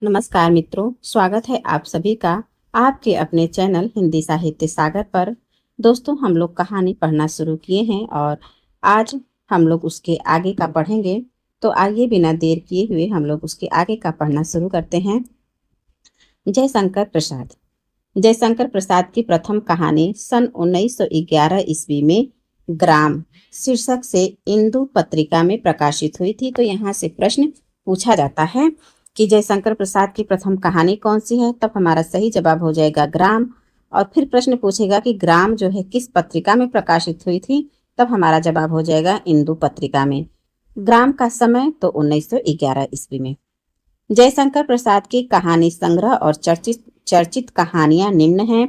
नमस्कार मित्रों, स्वागत है आप सभी का आपके अपने चैनल हिंदी साहित्य सागर पर। दोस्तों, हम लोग कहानी पढ़ना शुरू किए हैं और आज हम लोग उसके आगे का पढ़ेंगे। तो आइए बिना देर किए हुए हम लोग उसके आगे का पढ़ना शुरू करते हैं। जयशंकर प्रसाद। जयशंकर प्रसाद की प्रथम कहानी सन 1911 ईस्वी में ग्राम शीर्षक से इंदु पत्रिका में प्रकाशित हुई थी। तो यहाँ से प्रश्न पूछा जाता है कि जयशंकर प्रसाद की प्रथम कहानी कौन सी है, तब हमारा सही जवाब हो जाएगा ग्राम। और फिर प्रश्न पूछेगा कि ग्राम जो है किस पत्रिका में प्रकाशित हुई थी, तब हमारा जवाब हो जाएगा इंदु पत्रिका में। ग्राम का समय तो 1911 ईस्वी में। जयशंकर प्रसाद की कहानी संग्रह और चर्चित कहानियां निम्न हैं।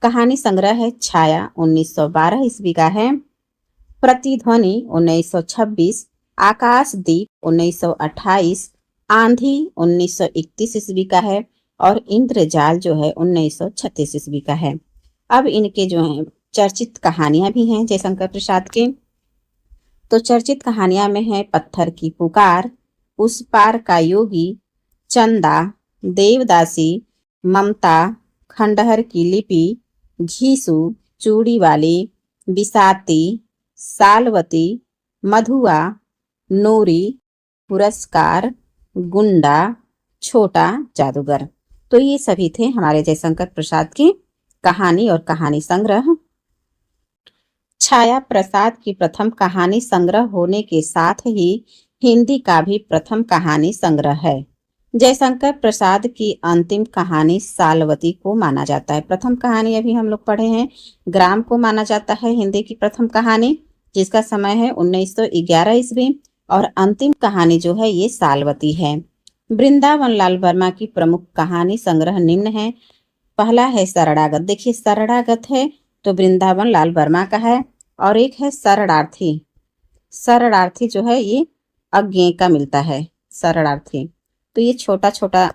कहानी संग्रह है छाया 1912 ईस्वी का है, प्रतिध्वनि 1926, आकाशदीप 1928, आंधी 1931 ईस्वी का है और इंद्रजाल जो है 1936 ईस्वी का है। अब इनके जो है चर्चित कहानियां भी हैं जयशंकर प्रसाद के। तो चर्चित कहानियां में है पत्थर की पुकार, उस पार का योगी, चंदा, देवदासी, ममता, खंडहर की लिपि, घीसू, चूड़ी वाली, बिसाती, सालवती, मधुआ, नूरी, पुरस्कार, गुंडा, छोटा जादूगर। तो ये सभी थे हमारे जयशंकर प्रसाद की कहानी और कहानी संग्रह। छाया प्रसाद की प्रथम कहानी संग्रह होने के साथ ही हिंदी का भी प्रथम कहानी संग्रह है। जयशंकर प्रसाद की अंतिम कहानी सालवती को माना जाता है। प्रथम कहानी अभी हम लोग पढ़े हैं, ग्राम को माना जाता है हिंदी की प्रथम कहानी, जिसका समय है 1911 ईस्वी। और अंतिम कहानी जो है ये सालवती है। वृंदावन लाल वर्मा की प्रमुख कहानी संग्रह निम्न है। पहला है शरणागत। देखिए, शरणागत है तो वृंदावन लाल वर्मा का है। और एक है शरणार्थी। शरणार्थी जो है ये अज्ञेय का मिलता है, शरणार्थी। तो ये छोटा छोटा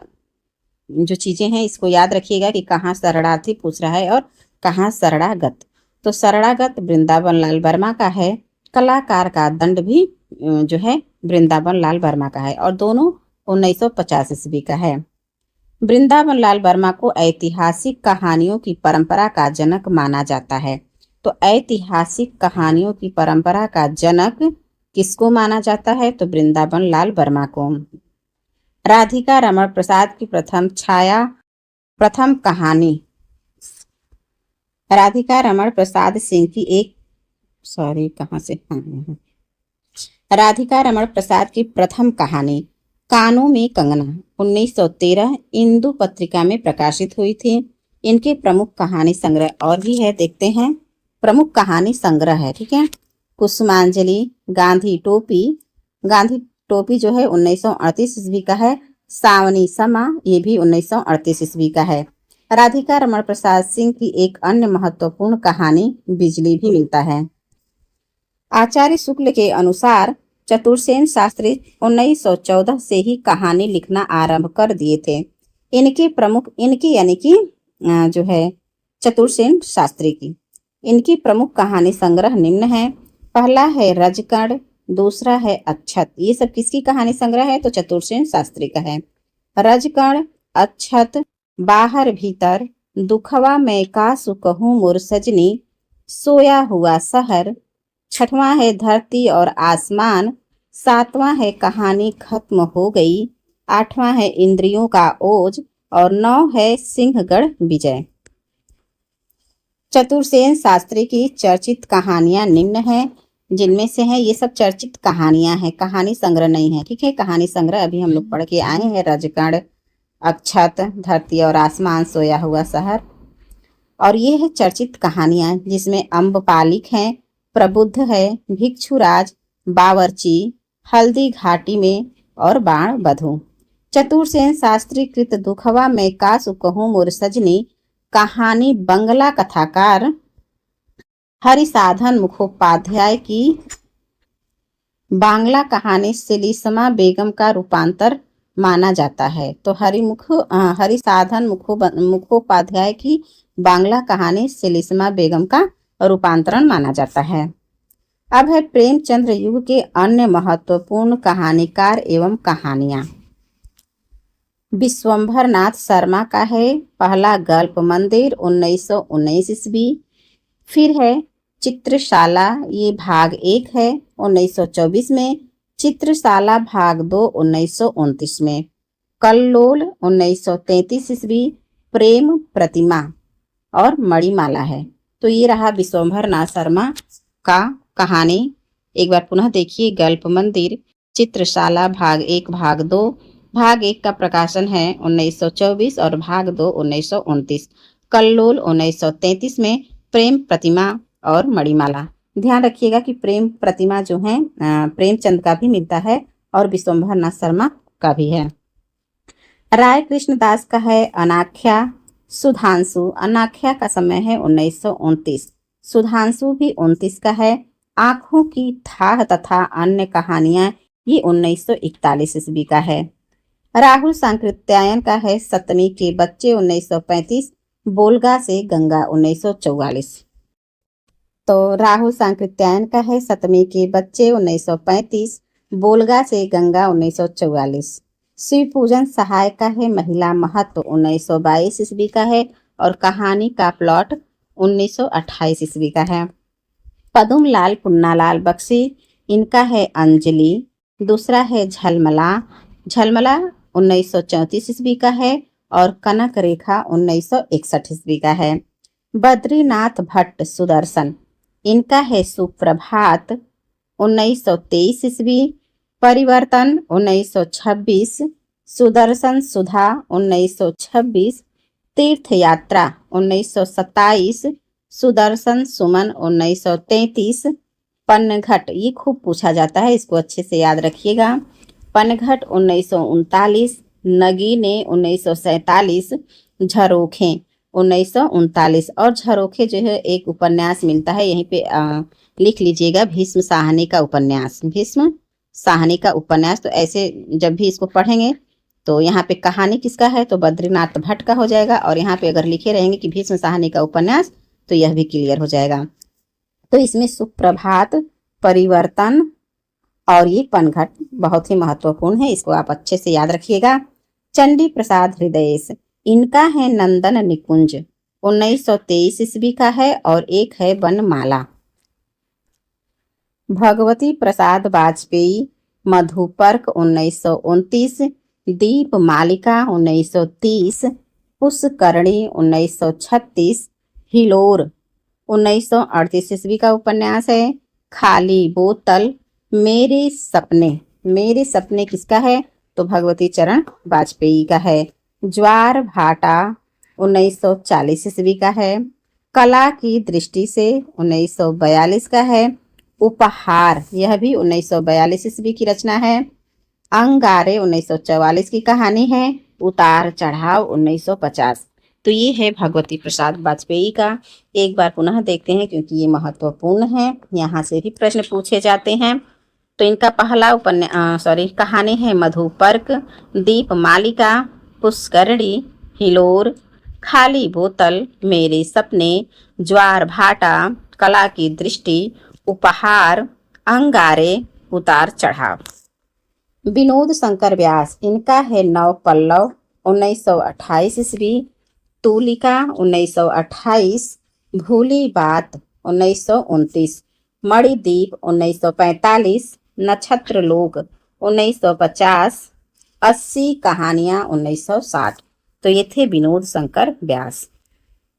जो चीजें हैं इसको याद रखिएगा कि कहाँ शरणार्थी पूछ रहा है और कहाँ शरणागत। तो शरणागत वृंदावन लाल वर्मा का है। कलाकार का दंड भी जो है वृंदावन लाल वर्मा का है और दोनों 1950 ईस्वी का है। वृंदावन लाल वर्मा को ऐतिहासिक कहानियों की परंपरा का जनक माना जाता है। तो ऐतिहासिक कहानियों की परंपरा का जनक किसको माना जाता है? तो वृंदावन लाल वर्मा को। राधिका रमण प्रसाद की प्रथम कहानी राधिका रमण प्रसाद सिंह की राधिका रमण प्रसाद की प्रथम कहानी कानों में कंगना 1913 इंदु पत्रिका में प्रकाशित हुई थी। इनके प्रमुख कहानी संग्रह और भी है, देखते हैं। प्रमुख कहानी संग्रह है, ठीक है। कुसुमांजलि, गांधी टोपी जो है 1938 ईस्वी का है। सावनी समा ये भी 1938 ईस्वी का है। राधिका रमण प्रसाद सिंह की एक अन्य महत्वपूर्ण कहानी बिजली भी मिलता है। आचार्य शुक्ल के अनुसार चतुर्सेन शास्त्री 1914 से ही कहानी लिखना आरंभ कर दिए थे। इनकी यानी कि जो है चतुर्सेन शास्त्री की इनकी प्रमुख कहानी संग्रह निम्न है। पहला है रजकण, दूसरा है अक्षत। ये सब किसकी कहानी संग्रह है? तो चतुर्सेन शास्त्री का है। रजकण, अक्षत, बाहर भीतर, दुखवा मैं का सुकहूं मोर सजनी, सोया हुआ शहर, छठवां है धरती और आसमान, सातवां है कहानी खत्म हो गई, आठवां है इंद्रियों का ओझ और 9 है सिंहगढ़ विजय। चतुर्सेन शास्त्री की चर्चित कहानियां निम्न हैं, जिनमें से है ये सब चर्चित कहानियां हैं, कहानी संग्रह नहीं है, ठीक है। कहानी संग्रह अभी हम लोग पढ़ के आए हैं, रजकण, अक्षत, धरती और आसमान, सोया हुआ शहर। और ये है चर्चित कहानियां जिसमें अम्बपालिक है, प्रबुद्ध है, भिक्षुराज, बावर्ची, हल्दी घाटी में और बाण बधू। चतुर्सेन शास्त्री कृत दुखवा में का सुकहूं मोर सजनी कहानी बंगला कथाकार हरिसाधन मुखोपाध्याय की बांग्ला कहानी सेलिसमा बेगम का रूपांतर माना जाता है। तो हरिसाधन मुखोपाध्याय की बांग्ला कहानी सेलिसमा बेगम का रूपांतरण माना जाता है। अब है प्रेमचंद्र युग के अन्य महत्वपूर्ण कहानीकार एवं कहानियां। विश्वंभर नाथ शर्मा का है पहला गल्प मंदिर 1919 ईस्वी। फिर है चित्रशाला, ये भाग 1 है 1924 में। चित्रशाला भाग 2 1929 में। कल्लोल 1933 ईस्वी। प्रेम प्रतिमा और मणिमाला है। तो ये रहा विश्वंभर नाथ शर्मा का कहानी। एक बार पुनः देखिए, गल्प मंदिर, चित्रशाला भाग 1 भाग 2। भाग 1 का प्रकाशन है 1924 और भाग 2 1929। कल्लोल 1933 में। प्रेम प्रतिमा और मणिमाला। ध्यान रखिएगा कि प्रेम प्रतिमा जो है प्रेमचंद का भी मिलता है और विश्वंभर नाथ शर्मा का भी है। राय कृष्णदास का है अनाख्या। सुधांशु, अनाख्या का समय है 1929। सुधांशु भी 29 का है। आंखों की थाह तथा अन्य कहानियां, ये 1941 ईस्वी का है। राहुल सांकृत्यायन का है सप्तमी के बच्चे 1935। बोलगा से गंगा 1944। तो राहुल सांकृत्यायन का है सप्तमी के बच्चे 1935। बोलगा से गंगा 1944। शिव पूजन सहाय का है महिला महत्व 1922 ईस्वी का है और कहानी का प्लॉट 1928 ईस्वी का है। पदुम लाल पुन्नालाल बख्शी, इनका है अंजलि। दूसरा है झलमला। झलमला 1934 ईस्वी का है और कनक रेखा 1961 ईस्वी का है। बद्रीनाथ भट्ट सुदर्शन, इनका है सुप्रभात 1923 ईस्वी। परिवर्तन 1926। सुदर्शन सुधा 1926। तीर्थ यात्रा 1927। सुदर्शन सुमन 1933। पन्नघट, ये खूब पूछा जाता है, इसको अच्छे से याद रखिएगा। पनघट 1939। नगीने 1947। झरोखे 1939। और झरोखे जो है एक उपन्यास मिलता है, यहीं पे लिख लीजिएगा, भीष्म साहनी का उपन्यास। भीष्म साहनी का उपन्यास। तो ऐसे जब भी इसको पढ़ेंगे तो यहाँ पे कहानी किसका है, तो बद्रीनाथ भट्ट का हो जाएगा। और यहाँ पे अगर लिखे रहेंगे कि भीष्म साहनी का उपन्यास, तो यह भी क्लियर हो जाएगा। तो इसमें सुप्रभात, परिवर्तन और ये पनघट बहुत ही महत्वपूर्ण है, इसको आप अच्छे से याद रखिएगा। चंडी प्रसाद हृदयेश, इनका है नंदन निकुंज 1923 ईस्वी का है और एक है वनमाला। भगवती प्रसाद वाजपेयी, मधुपर्क 1929। दीप मालिका 1930। पुष्करणी 1936। हिलोर 1938 ईस्वी का उपन्यास है। खाली बोतल, मेरे सपने, मेरे सपने किसका है, तो भगवती चरण वाजपेयी का है। ज्वार भाटा 1940 ईस्वी का है। कला की दृष्टि से 1942 का है। उपहार, यह भी 1942 ईस्वी की रचना है। अंगारे 1944 की कहानी है। उतार चढ़ाव 1950। तो ये है भगवती प्रसाद वाजपेयी का। एक बार पुनः देखते हैं क्योंकि ये महत्वपूर्ण है, यहाँ से भी प्रश्न पूछे जाते हैं। तो इनका पहला कहानी है मधुपर्क। दीप मालिका, पुष्करणी, हिलोर, खाली बोतल, मेरे सपने, ज्वार भाटा, कला की दृष्टि, उपहार, अंगारे, उतार चढ़ाव। विनोद शंकर व्यास, इनका है नव पल्लव 1928 ईस्वी। तूलिका 1928। भूली बात 1929। मणिदीप 1945। नक्षत्र लोक 1950। 80 कहानियां 1960। तो ये थे विनोद शंकर व्यास।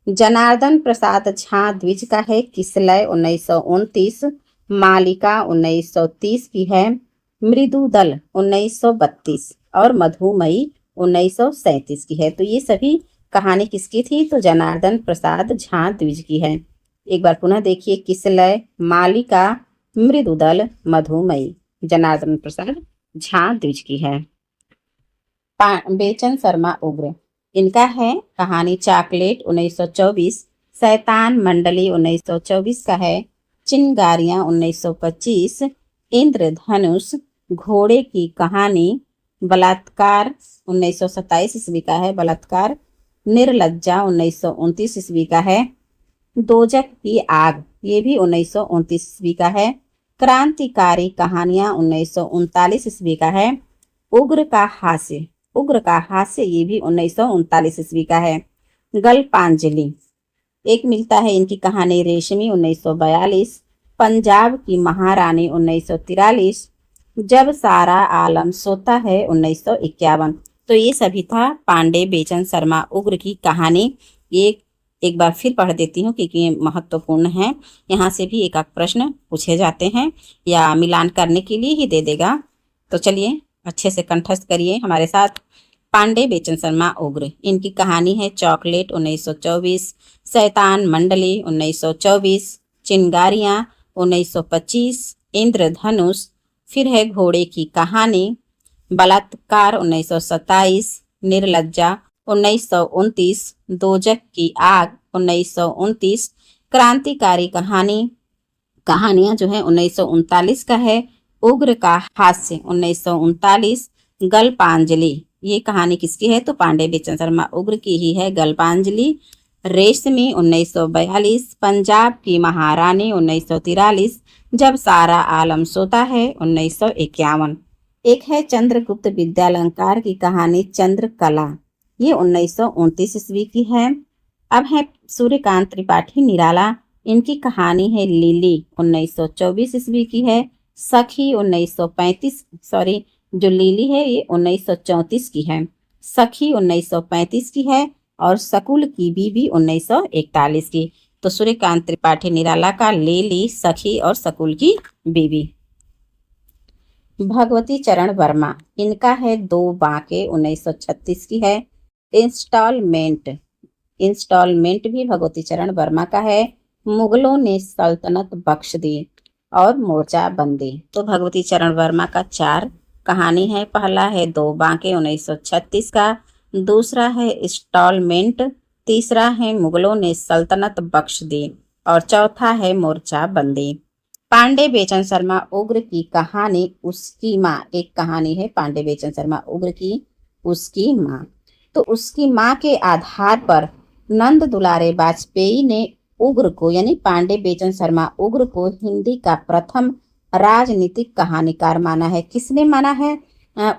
जनार्दन प्रसाद झा द्विज का है किसलय 1929। मालिका 1930 की है। मृदुदल 1932 और मधुमई 1937 की है। तो ये सभी कहानी किसकी थी, तो जनार्दन प्रसाद झा द्विज की है। एक बार पुनः देखिए, किसलय, मालिका, मृदुदल, मधुमई, जनार्दन प्रसाद झा द्विज की है। बेचन शर्मा उग्र, इनका है कहानी चॉकलेट 1924। शैतान मंडली 1924 का है। चिंगारियां 1925। इंद्रधनुष, घोड़े की कहानी, बलात्कार 1927 ईस्वी का है। बलात्कार, निर्लज्जा 1929 ईस्वी का है। दोजक की आग, ये भी 1929 ईस्वी का है। क्रांतिकारी कहानियां 1939 ईस्वी का है। उग्र का हास्य, उग्र का हास्य, ये भी 1939 ईस्वी का है। गल्पांजलि एक मिलता है इनकी कहानी रेशमी 1942, पंजाब की महारानी 1943, जब सारा आलम सोता है 1951। तो ये सभी था पांडे बेचन शर्मा उग्र की कहानी। ये एक बार फिर पढ़ देती हूँ क्योंकि ये महत्वपूर्ण है। यहाँ से भी एक आध प्रश्न पूछे जाते हैं या मिलान करने के लिए ही दे देगा। तो चलिए अच्छे से कंठस्थ करिए हमारे साथ। पांडे बेचन शर्मा उग्र, इनकी कहानी है चॉकलेट 1924, शैतान मंडली 1924, चिंगारियाँ 1925, इंद्रधनुष, फिर है घोड़े की कहानी, बलात्कार 1927, निर्लज्जा 1929, दोजक की आग 1929, क्रांतिकारी कहानियां जो है 1939 का है। उग्र का हास्य 1939, गल्पांजलि ये कहानी किसकी है? तो पांडे बेचन शर्मा उग्र की ही है गल्पांजलि। रेशमी 1942, पंजाब की महारानी 1943, जब सारा आलम सोता है 1951। एक है चंद्रगुप्त विद्यालंकार की कहानी चंद्रकला, ये 1929 ईस्वी की है। अब है सूर्यकांत त्रिपाठी निराला, इनकी कहानी है लिली 1924 ईस्वी की है। सखी 1935, सॉरी जो लिली है ये 1934 की है, सखी 1935 की है और सकुल की बीबी 1941 की। तो सूर्यकांत त्रिपाठी निराला का लिली, सखी और सकुल की बीबी। भगवती चरण वर्मा, इनका है दो बांके 1936 की है। इंस्टॉलमेंट भी भगवती चरण वर्मा का है। मुगलों ने सल्तनत बख्श दी और मोर्चा बंदी। तो भगवती चरण वर्मा का 4 कहानी है। पहला है दो बांके 1936 का, दूसरा है इंस्टॉलमेंट, तीसरा है मुगलों ने सल्तनत बख्श दी और चौथा है मोर्चा बंदी। पांडे बेचन शर्मा उग्र की कहानी उसकी माँ, एक कहानी है पांडे बेचन शर्मा उग्र की उसकी माँ। तो उसकी माँ के आधार पर नंद दुलारे वाजपेयी ने उग्र को यानी पांडे बेचन शर्मा उग्र को हिंदी का प्रथम राजनीतिक कहानीकार माना है। किसने माना है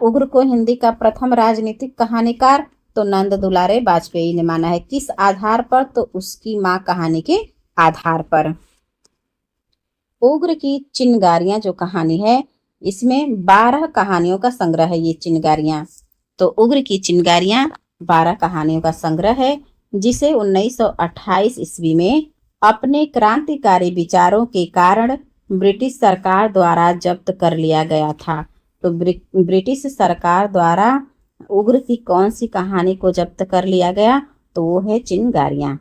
उग्र को हिंदी का प्रथम राजनीतिक कहानीकार? तो नंद दुलारे वाजपेयी ने माना है। किस आधार पर? तो उसकी माँ कहानी के आधार पर। उग्र की चिंगारियां जो कहानी है, इसमें 12 कहानियों का संग्रह है ये चिंगारियां। तो उग्र की चिंगारियां 12 कहानियों का संग्रह है, जिसे 1928 ईस्वी में अपने क्रांतिकारी विचारों के कारण ब्रिटिश सरकार द्वारा जब्त कर लिया गया था। तो ब्रिटिश सरकार द्वारा उग्र की कौन सी कहानी को जब्त कर लिया गया? तो वो है चिंगारियां।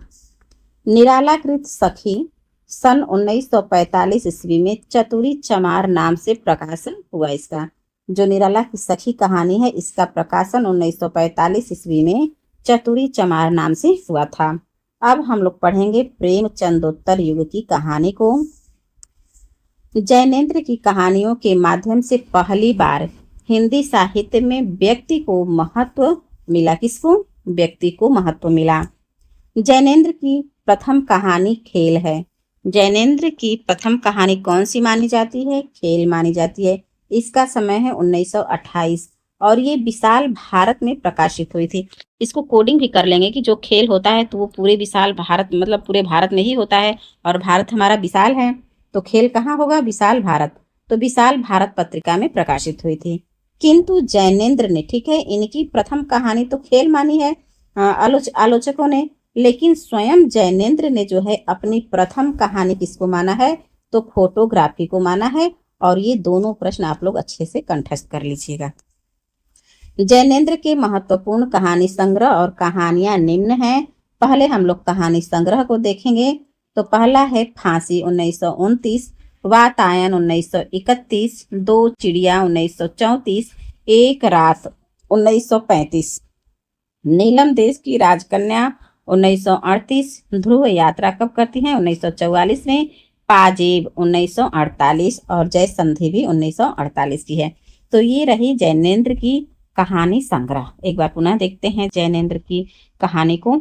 निरालाकृत सखी सन 1945 ईस्वी में चतुरी चमार नाम से प्रकाशन हुआ। इसका जो निराला की सखी कहानी है, इसका प्रकाशन 1945 ईस्वी में चतुरी चमार नाम से हुआ था। अब हम लोग पढ़ेंगे प्रेमचंदोत्तर युग की कहानी को। जैनेन्द्र की कहानियों के माध्यम से पहली बार हिंदी साहित्य में व्यक्ति को महत्व मिला। किसको? व्यक्ति को महत्व मिला। जैनेन्द्र की प्रथम कहानी खेल है। जैनेन्द्र की प्रथम कहानी कौन सी मानी जाती है? खेल मानी जाती है। इसका समय है 1928 और ये विशाल भारत में प्रकाशित हुई थी। इसको कोडिंग भी कर लेंगे कि जो खेल होता है तो वो पूरे विशाल भारत मतलब पूरे भारत में ही होता है और भारत हमारा विशाल है, तो खेल कहाँ होगा? विशाल भारत। तो विशाल भारत पत्रिका में प्रकाशित हुई थी। किंतु जैनेन्द्र ने, ठीक है, इनकी प्रथम कहानी तो खेल मानी है आलोचकों ने, लेकिन स्वयं जैनेन्द्र ने जो है अपनी प्रथम कहानी किसको माना है? तो फोटोग्राफी को माना है। और ये दोनों प्रश्न आप लोग अच्छे से कंठस्थ कर लीजिएगा। जैनेन्द्र के महत्वपूर्ण कहानी संग्रह और कहानियां निम्न हैं। पहले हम लोग कहानी संग्रह को देखेंगे। तो पहला है फांसी 1929, वातायन 1931, दो चिड़िया 1934, एक रात 1935, नीलम देश की राजकन्या 1938, ध्रुव यात्रा कब करती हैं? 1944 में, पाजेब 1948 और जय संधि भी 1948 की है। तो ये रही जैनेन्द्र की कहानी संग्रह। एक बार पुनः देखते हैं जैनेन्द्र की कहानी को।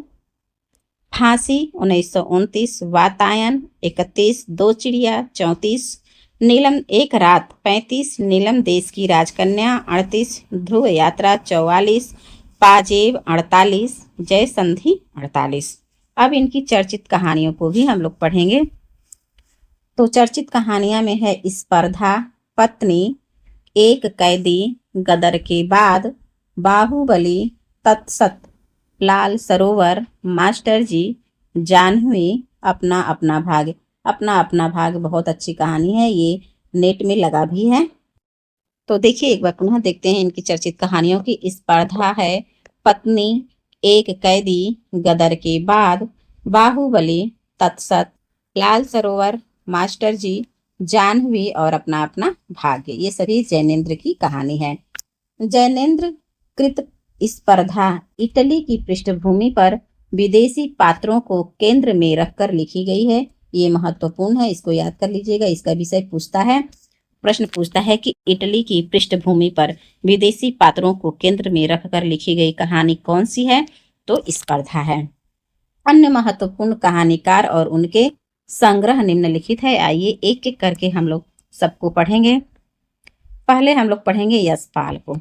फांसी 1929, वातायन 31, दो चिड़िया 34, नीलम एक रात 35, नीलम देश की राजकन्या 38, ध्रुव यात्रा 44, पाजेब 48, जय संधि 48। अब इनकी चर्चित कहानियों को भी हम लोग पढ़ेंगे। तो चर्चित कहानियां में है स्पर्धा, पत्नी, एक कैदी, गदर के बाद, बाहुबली, तत्सत, लाल सरोवर, मास्टर जी, जाह्नवी, अपना अपना भाग्य। अपना अपना भाग्य बहुत अच्छी कहानी है, ये नेट में लगा भी है। तो देखिए एक बार पुनः देखते हैं इनकी चर्चित कहानियों की। स्पर्धा है, पत्नी, एक कैदी, गदर के बाद, बाहुबली, तत्सत, लाल सरोवर, मास्टर जी, जाह्नवी और अपना अपना भाग्य, ये सभी जैनेन्द्र की कहानी है। जैनेन्द्र कृत स्पर्धा इटली की पृष्ठभूमि पर विदेशी पात्रों को केंद्र में रखकर लिखी गई है। ये महत्वपूर्ण है, इसको याद कर लीजिएगा। इसका विषय पूछता है, प्रश्न पूछता है कि इटली की पृष्ठभूमि पर विदेशी पात्रों को केंद्र में रखकर लिखी गई कहानी कौन सी है? तो स्पर्धा है। अन्य महत्वपूर्ण कहानीकार और उनके संग्रह निम्नलिखित है। आइए एक एक करके हम लोग सबको पढ़ेंगे। पहले हम लोग पढ़ेंगे यशपाल को।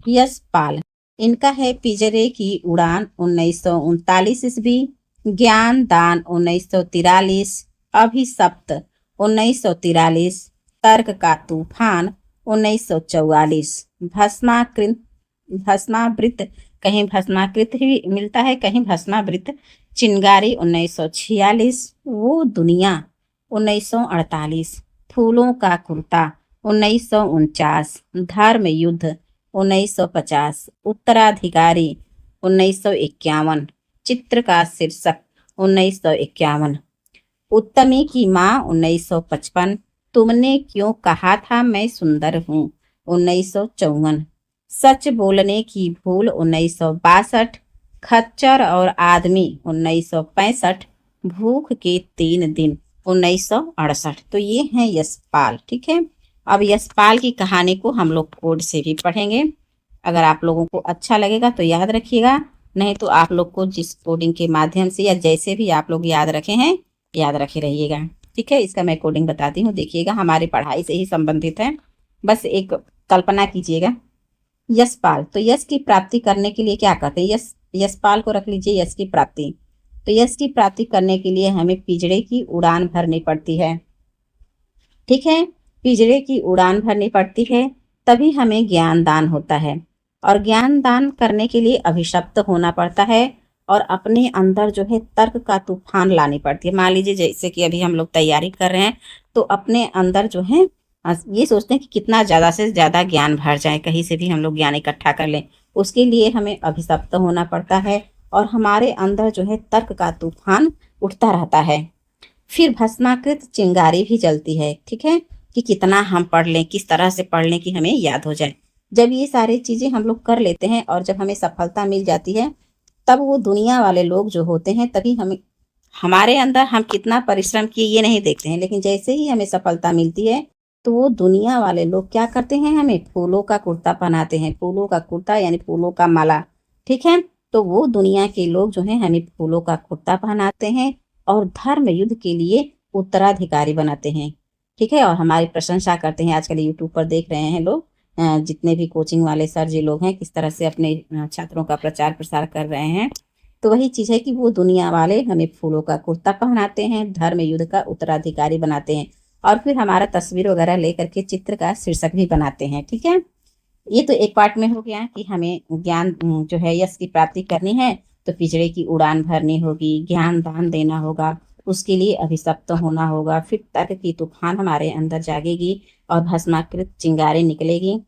यशपाल, इनका है पिंजरे की उड़ान 1939 ईस्वी, ज्ञान दान 1943, अभिशप्त 1943, तर्क का तूफान 1944, भस्मावृत, कहीं भस्माकृत ही मिलता है, कहीं भस्मावृत, चिंगारी 1946, वो दुनिया 1948, फूलों का कुर्ता 1949, धर्म युद्ध 1950, उत्तराधिकारी 1951, चित्र का शीर्षक 1951, उत्तमी की माँ 1955, तुमने क्यों कहा था मैं सुंदर हूँ 1954, सच बोलने की भूल 1962, खच्चर और आदमी 1965, भूख के 3 दिन 1968। तो ये हैं यशपाल। ठीक है, अब यशपाल की कहानी को हम लोग कोड से भी पढ़ेंगे। अगर आप लोगों को अच्छा लगेगा तो याद रखिएगा, नहीं तो आप लोग को जिस कोडिंग के माध्यम से या जैसे भी आप लोग याद रखे हैं, याद रखे रहिएगा। ठीक है, इसका मैं कोडिंग बताती हूँ, देखिएगा, हमारी पढ़ाई से ही संबंधित है। बस एक कल्पना कीजिएगा, यशपाल, तो यश की प्राप्ति करने के लिए क्या करते हैं? यशपाल को रख लीजिए, यश की प्राप्ति। तो यश की प्राप्ति करने के लिए हमें पिंजरे की उड़ान भरनी पड़ती है। ठीक है, पिंजरे की उड़ान भरनी पड़ती है, तभी हमें ज्ञान दान होता है। और ज्ञान दान करने के लिए अभिशप्त होना पड़ता है और अपने अंदर जो है तर्क का तूफान लानी पड़ती है। मान लीजिए जैसे कि अभी हम लोग तैयारी कर रहे हैं, तो अपने अंदर जो है ये सोचते हैं कि कितना ज़्यादा से ज़्यादा ज्ञान भर जाए, कहीं से भी हम लोग ज्ञान इकट्ठा कर लें। उसके लिए हमें अभिशप्त होना पड़ता है और हमारे अंदर जो है तर्क का तूफान उठता रहता है। फिर भस्माकृत चिंगारी भी जलती है। ठीक है, कि कितना हम पढ़ लें, किस तरह से पढ़ लें कि हमें याद हो जाए। जब ये सारी चीज़ें हम लोग कर लेते हैं और जब हमें सफलता मिल जाती है, तब वो दुनिया वाले लोग जो होते हैं, तभी हमें, हमारे अंदर हम कितना परिश्रम किए ये नहीं देखते हैं, लेकिन जैसे ही हमें सफलता मिलती है तो वो दुनिया वाले लोग क्या करते हैं, हमें फूलों का कुर्ता पहनाते हैं। फूलों का कुर्ता यानी फूलों का माला। ठीक है, तो वो दुनिया के लोग जो हैं हमें फूलों का कुर्ता पहनाते हैं और धर्म युद्ध के लिए उत्तराधिकारी बनाते हैं। ठीक है, और हमारी प्रशंसा करते हैं। आजकल यूट्यूब पर देख रहे हैं लोग, जितने भी कोचिंग वाले सर जी लोग हैं, किस तरह से अपने छात्रों का प्रचार प्रसार कर रहे हैं। तो वही चीज़ है कि वो दुनिया वाले हमें फूलों का कुर्ता पहनाते हैं, धर्म युद्ध का उत्तराधिकारी बनाते हैं और फिर हमारा तस्वीर वगैरह लेकर के चित्र का शीर्षक भी बनाते हैं। ठीक है, ये तो एक पार्ट में हो गया कि हमें ज्ञान जो है यश की प्राप्ति करनी है, तो पिंजरे की उड़ान भरनी होगी, ज्ञान दान देना होगा, उसके लिए अभिशप्त होना होगा, फिर तर्क की तूफान हमारे अंदर जागेगी और भस्माकृत चिंगारी निकलेगी,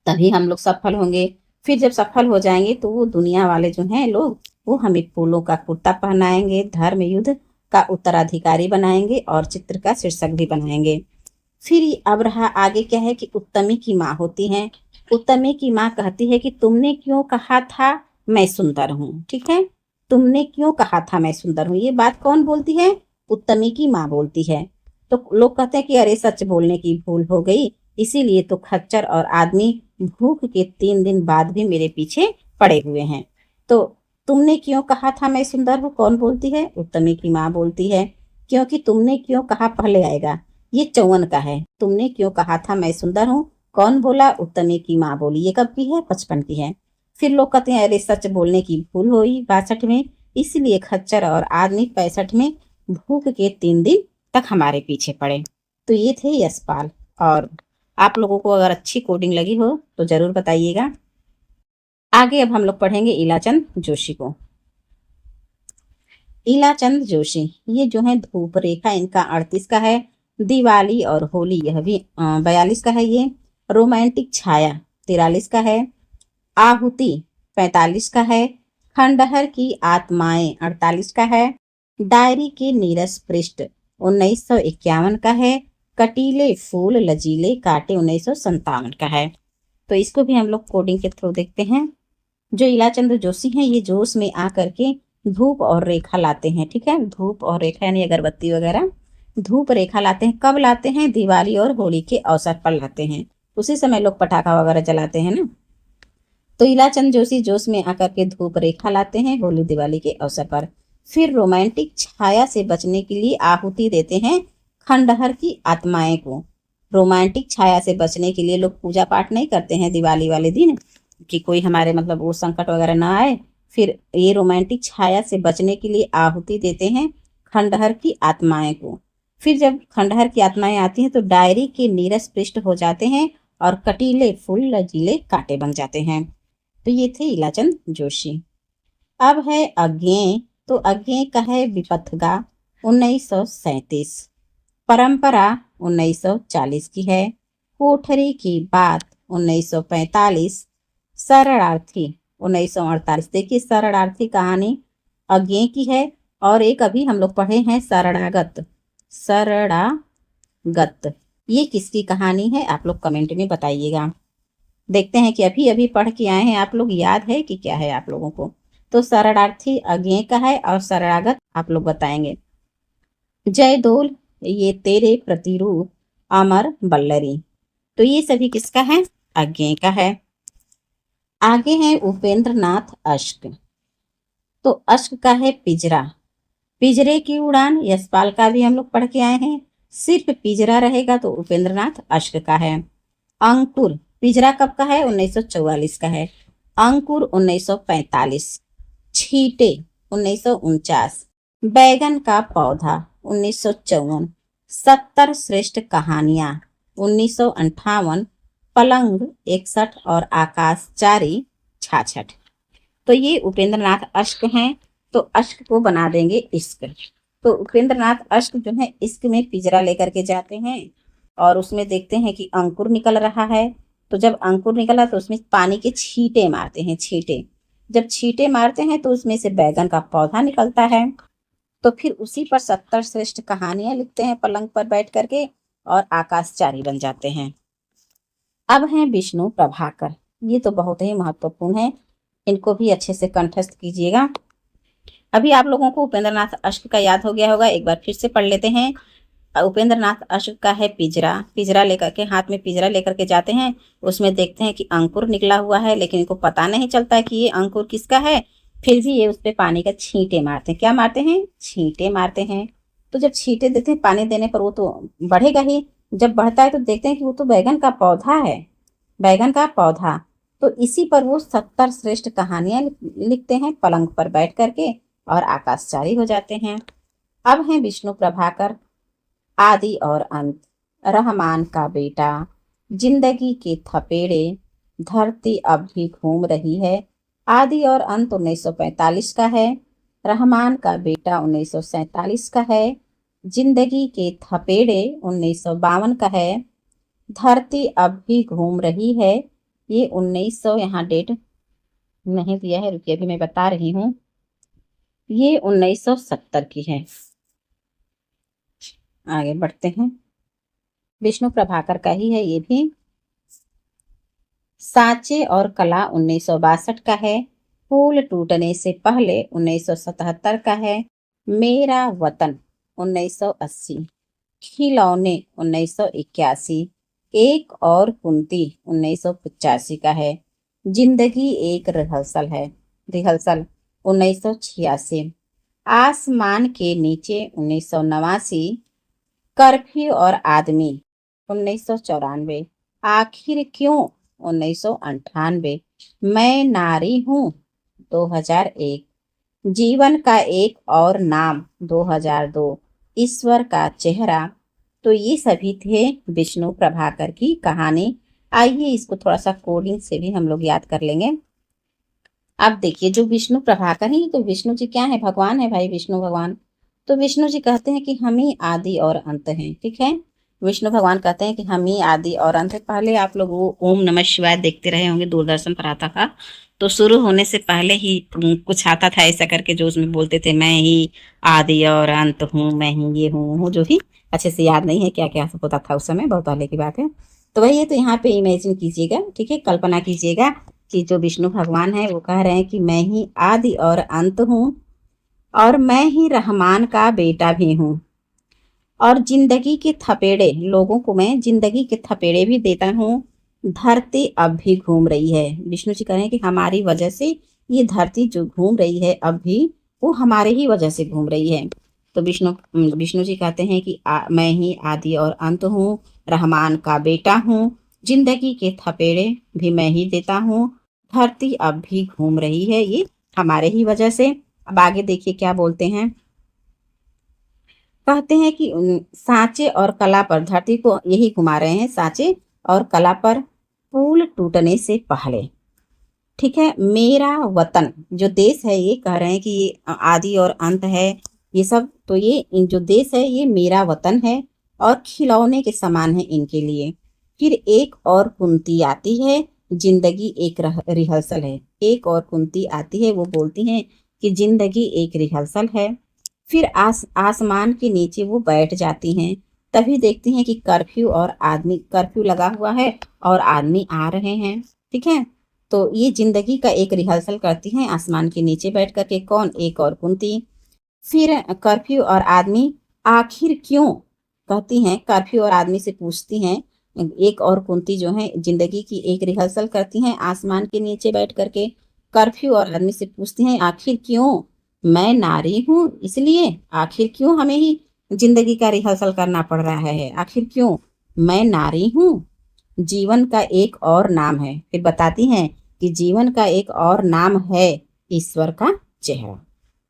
तभी हम लोग सफल होंगे। फिर जब सफल हो जाएंगे तो वो दुनिया वाले जो हैं लोग, वो हमें फूलों का कुर्ता पहनाएंगे, धर्म युद्ध का उत्तराधिकारी बनाएंगे और चित्र का शीर्षक भी बनाएंगे। फिर अब रहा आगे क्या है कि उत्तमी की माँ होती हैं। उत्तमी की माँ कहती है कि तुमने क्यों कहा था मैं सुंदर हूँ। ठीक है, तुमने क्यों कहा था मैं सुंदर हूँ, ये बात कौन बोलती है? उत्तमी की माँ बोलती है। तो लोग कहते हैं कि अरे सच बोलने की भूल हो गई, इसीलिए तो खच्चर और आदमी भूख के 3 दिन बाद भी मेरे पीछे पड़े हुए हैं। तो तुमने क्यों कहा था मैं सुंदर हूँ, कौन बोलती है? उत्तमी की माँ बोलती है क्योंकि तुमने क्यों कहा पहले आएगा। ये 54 का है। तुमने क्यों कहा था मैं सुंदर हूँ, कौन बोला, उत्तमे की माँ बोली। ये कब की है, 55 की है। फिर लोग कहते हैं अरे सच बोलने की भूल हुई 62 में, इसलिए खच्चर और आदमी 65 में भूख के 3 दिन तक हमारे पीछे पड़े। तो ये थे यशपाल। और आप लोगों को अगर अच्छी कोडिंग लगी हो तो जरूर बताइएगा। आगे अब हम लोग पढ़ेंगे ईलाचंद जोशी को। ईलाचंद जोशी ये जो है धूप रेखा इनका 38 का है। दिवाली और होली यह भी 42 का है। ये रोमांटिक छाया 43 का है। आहुति 45 का है। खंडहर की आत्माएं 48 का है। डायरी के नीरस पृष्ठ 1951 का है। कटीले फूल लजीले कांटे 1957 का है। तो इसको भी हम लोग कोडिंग के थ्रू देखते हैं। जो ईलाचंद जोशी हैं ये जोश में आकर के धूप और रेखा लाते हैं। ठीक है, धूप और रेखा यानी अगरबत्ती वगैरह, धूप रेखा लाते हैं। कब लाते हैं, दिवाली और होली के अवसर पर लाते हैं। उसी समय लोग पटाखा वगैरह जलाते हैं ना। तो ईलाचंद जोशी जोश में आकर के धूप रेखा लाते हैं होली दिवाली के अवसर पर। फिर रोमांटिक छाया से बचने के लिए आहुति देते हैं खंडहर की आत्माएं को। रोमांटिक छाया से बचने के लिए लोग पूजा पाठ नहीं करते हैं दिवाली वाले दिन कि कोई हमारे मतलब वो संकट वगैरह ना आए। फिर ये रोमांटिक छाया से बचने के लिए आहुति देते हैं खंडहर की आत्माएं को। फिर जब खंडहर की आत्माएं आती हैं तो डायरी के नीरस पृष्ठ हो जाते हैं और कटीले फूल लजीले कांटे बन जाते हैं। तो ये थे ईलाचंद जोशी। अब है अज्ञेय। तो अज्ञेय का है विपथगा 1937। परंपरा 1940 की है। कोठरी की बात 1945। शरणार्थी 1948। देखिए शरणार्थी कहानी अज्ञेय की है। और एक अभी हम लोग पढ़े हैं शरणागत। शरणागत ये किसकी कहानी है आप लोग कमेंट में बताइएगा। देखते हैं कि अभी अभी पढ़ के आए हैं आप लोग, याद है कि क्या है आप लोगों को। तो शरणार्थी अज्ञेय का है और शरणागत आप लोग बताएंगे। जयदोल ये तेरे प्रतिरूप अमर बल्लरी। तो ये सभी किसका है, अज्ञेय का है। आगे है उपेंद्र नाथ अश्क। तो अश्क का है पिंजरा। पिंजरे की उड़ान यशपाल का भी हम लोग पढ़ के आए हैं। सिर्फ पिंजरा रहेगा तो उपेंद्र नाथ अश्क का है। अंकुर पिंजरा कब का है, 1944 का है। अंकुर 1945। छींटे 1949। बैगन का पौधा 1954। 70 श्रेष्ठ कहानियां 1958। पलंग 61 और आकाशचारी 66। तो ये उपेंद्र नाथ अश्क हैं। तो अश्क को बना देंगे इश्क। तो उपेंद्र नाथ अश्क जो है इश्क में पिंजरा लेकर के जाते हैं और उसमें देखते हैं कि अंकुर निकल रहा है। तो जब अंकुर निकला तो उसमें पानी के छींटे मारते हैं। छींटे जब छींटे मारते हैं तो उसमें से बैगन का पौधा निकलता है। तो फिर उसी पर 70 श्रेष्ठ कहानियां लिखते हैं पलंग पर बैठ करके और आकाशचारी बन जाते हैं। अब हैं विष्णु प्रभाकर। ये तो बहुत ही महत्वपूर्ण है, इनको भी अच्छे से कंठस्थ कीजिएगा। अभी आप लोगों को उपेंद्र नाथ अश्क का याद हो गया होगा, एक बार फिर से पढ़ लेते हैं। उपेंद्र नाथ अश्क का है पिंजरा। पिंजरा लेकर के, हाथ में पिंजरा लेकर के जाते हैं। उसमें देखते हैं कि अंकुर निकला हुआ है, लेकिन इनको पता नहीं चलता है कि ये अंकुर किसका है। फिर भी ये उस पर पानी का छींटे मारते हैं। क्या मारते हैं, छींटे मारते हैं। तो जब छींटे देते हैं पानी देने पर वो तो बढ़ेगा ही। जब बढ़ता है तो देखते हैं कि वो तो बैगन का पौधा है, बैगन का पौधा। तो इसी पर वो 70 श्रेष्ठ कहानियां लिखते हैं पलंग पर बैठ करके और आकाशचारी हो जाते हैं। अब हैं विष्णु प्रभाकर। आदि और अंत, रहमान का बेटा, जिंदगी के थपेड़े, धरती अब भी घूम रही है। आदि और अंत 1945 का है। रहमान का बेटा 1947 का है। जिंदगी के थपेड़े 1952 का है। धरती अब भी घूम रही है, ये 1900 यहाँ डेट नहीं दिया है, रुकिए अभी मैं बता रही हूँ। ये 1970 की है। आगे बढ़ते हैं। विष्णु प्रभाकर का ही है ये भी। सांचे और कला 1962 का है। फूल टूटने से पहले 1977 का है। मेरा वतन 1980। खिलौने 1981। एक और कुंती 1985 का है। जिंदगी एक रिहर्सल है, रिहर्सल 1986। आसमान के नीचे 1989, कर्फ्यू और आदमी 1994, आखिर क्यों 1998, मैं नारी हूँ 2001, जीवन का एक और नाम 2002, ईश्वर का चेहरा। तो ये सभी थे विष्णु प्रभाकर की कहानी। आइए इसको थोड़ा सा कोडिंग से भी हम लोग याद कर लेंगे। अब देखिए, जो विष्णु प्रभाकर है, तो विष्णु जी क्या है? भगवान है भाई, विष्णु भगवान। तो विष्णु जी कहते हैं कि हम ही आदि और अंत हैं। ठीक है, विष्णु भगवान कहते हैं कि हम ही आदि और अंत है। पहले आप लोग वो ओम नमः शिवाय देखते रहे होंगे, दूरदर्शन पर आता था। तो शुरू होने से पहले ही कुछ आता था ऐसा करके, जो उसमें बोलते थे मैं ही आदि और अंत हूँ, मैं ही ये हूँ, जो भी अच्छे से याद नहीं है क्या क्या होता था उस समय, बहुत पहले की बात है। तो वही है, तो यहाँ पे इमेजिन कीजिएगा, ठीक है, कल्पना कीजिएगा कि जो विष्णु भगवान है वो कह रहे हैं कि मैं ही आदि और अंत हूँ, और मैं ही रहमान का बेटा भी हूँ, और जिंदगी के थपेड़े, लोगों को मैं जिंदगी के थपेड़े भी देता हूँ। धरती अब भी घूम रही है। विष्णु जी कह रहे हैं कि हमारी वजह से ये धरती जो घूम रही है अब भी, वो हमारे ही वजह से घूम रही है। तो विष्णु जी कहते हैं कि मैं ही आदि और अंत हूँ, रहमान का बेटा हूँ, जिंदगी के थपेड़े भी मैं ही देता हूँ, धरती अब भी घूम रही है, ये हमारे ही वजह से। अब आगे देखिए क्या बोलते हैं। कहते हैं कि सांचे और कला पर, धरती को यही घुमा रहे हैं, सांचे और कला पर पुल टूटने से पहले। ठीक है, मेरा वतन जो देश है, ये कह रहे हैं कि ये आदि और अंत है ये सब। तो ये जो देश है ये मेरा वतन है, और खिलौने के समान है इनके लिए। फिर एक और कुंती आती है, जिंदगी एक रिहर्सल है। एक और कुंती आती है, वो बोलती हैं कि जिंदगी एक रिहर्सल है। फिर आसमान के नीचे वो बैठ जाती हैं। तभी देखती हैं कि कर्फ्यू लगा हुआ है और आदमी आ रहे हैं। ठीक है, तो ये जिंदगी का एक रिहर्सल करती हैं आसमान के नीचे बैठ करके। कौन? एक और कुंती। फिर कर्फ्यू और आदमी आखिर क्यों, कहती हैं, कर्फ्यू और आदमी से पूछती हैं। एक और कुंती जो है जिंदगी की एक रिहर्सल करती हैं आसमान के नीचे बैठ करके। कर्फ्यू और आदमी से पूछती हैं आखिर क्यों, मैं नारी हूँ इसलिए, आखिर क्यों हमें ही जिंदगी का रिहर्सल करना पड़ रहा है, आखिर क्यों, मैं नारी हूँ, जीवन का एक और नाम है। फिर बताती हैं कि जीवन का एक और नाम है ईश्वर का चेहरा।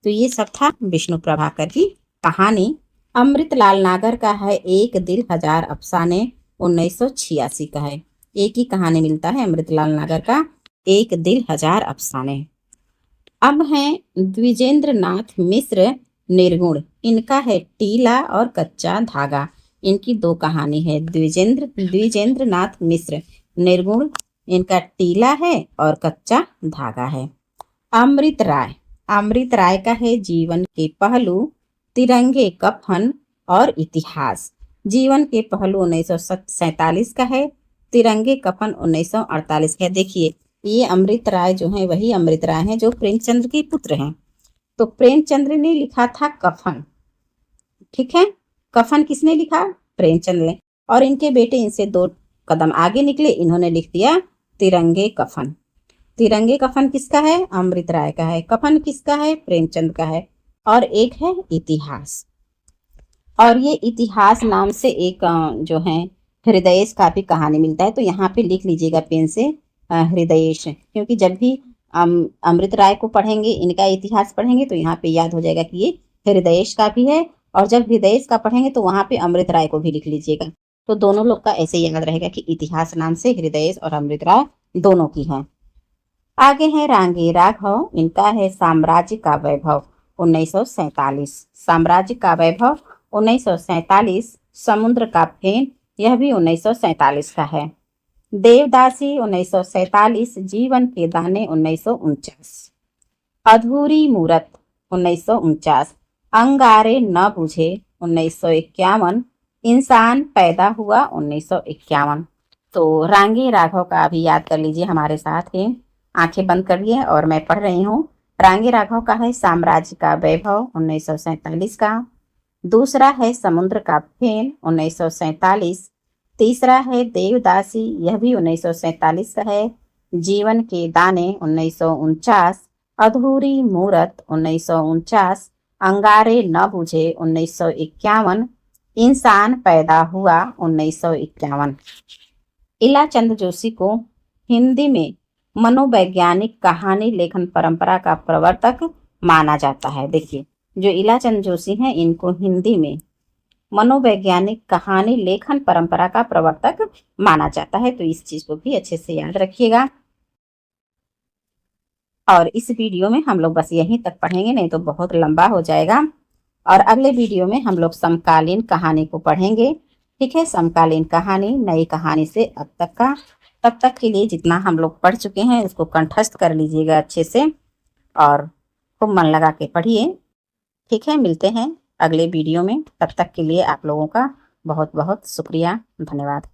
तो ये सब था विष्णु प्रभाकर की कहानी। अमृतलाल नागर का है एक दिल हजार अफसाने, 1986 का है। एक ही कहानी मिलता है अमृतलाल नागर का, एक दिल हजार अफसाने। अब हैं द्विजेंद्र नाथ मिश्र निर्गुण, इनका है टीला और कच्चा धागा। इनकी दो कहानी है। द्विजेंद्र नाथ मिश्र निर्गुण, इनका टीला है और कच्चा धागा है। अमृत राय का है जीवन के पहलू, तिरंगे कफन और इतिहास। जीवन के पहलू 1947 का है, तिरंगे कफन 1948 का है। देखिए, ये अमृत राय जो है वही अमृत राय हैं जो प्रेमचंद्र के पुत्र हैं। तो प्रेमचंद्र ने लिखा था कफन, ठीक है, कफन किसने लिखा? प्रेमचंद्र ने। और इनके बेटे इनसे 2 कदम आगे निकले, इन्होंने लिख दिया तिरंगे कफन। तिरंगे कफन किसका है? अमृत राय का है। कफन किसका है? प्रेमचंद का है। और एक है इतिहास, और ये इतिहास नाम से एक जो है हृदयेश का भी कहानी मिलता है। तो यहाँ पे लिख लीजिएगा पेन से हृदयेश, क्योंकि जब भी अमृत राय को पढ़ेंगे, इनका इतिहास पढ़ेंगे, तो यहाँ पे याद हो जाएगा कि ये हृदयेश का भी है। और जब हृदयेश का पढ़ेंगे तो वहाँ पे अमृत राय को भी लिख लीजिएगा। तो दोनों लोग का ऐसे याद रहेगा कि इतिहास नाम से हृदयेश और अमृत राय दोनों की है। आगे है रांगे राघव, इनका है साम्राज्य का वैभव, 1947। साम्राज्य का वैभव 1947। समुद्र का फेन, यह भी 1947 का है। देवदासी 1947। जीवन के दाने 1949। अधूरी मूरत 1949। अंगारे न बुझे 1951। इंसान पैदा हुआ 1951। तो रांगे राघव का अभी याद कर लीजिए हमारे साथ ही। आंखें बंद करिए और मैं पढ़ रही हूँ। रांगे राघव का है साम्राज्य का वैभव, 1947 का। दूसरा है समुद्र का फेन, 1947। तीसरा है देवदासी, यह भी 1947 का है। जीवन के दाने 1949। अधूरी मूरत 1949। अंगारे न बुझे 1951, इंसान पैदा हुआ 1951। इला चंद जोशी को हिंदी में मनोवैज्ञानिक कहानी लेखन परंपरा का प्रवर्तक माना जाता है। देखिए, जो इला चंद जोशी हैं इनको हिंदी में मनोवैज्ञानिक कहानी लेखन परंपरा का प्रवर्तक माना जाता है। तो इस चीज को भी अच्छे से याद रखिएगा। और इस वीडियो में हम लोग बस यहीं तक पढ़ेंगे, नहीं तो बहुत लंबा हो जाएगा। और अगले वीडियो में हम लोग समकालीन कहानी को पढ़ेंगे। ठीक है, समकालीन कहानी नई कहानी से अब तक का। तब तक के लिए जितना हम लोग पढ़ चुके हैं उसको कंठस्थ कर लीजिएगा अच्छे से और खूब मन लगा के पढ़िए। ठीक है, मिलते हैं अगले वीडियो में। तब तक के लिए आप लोगों का बहुत बहुत शुक्रिया, धन्यवाद।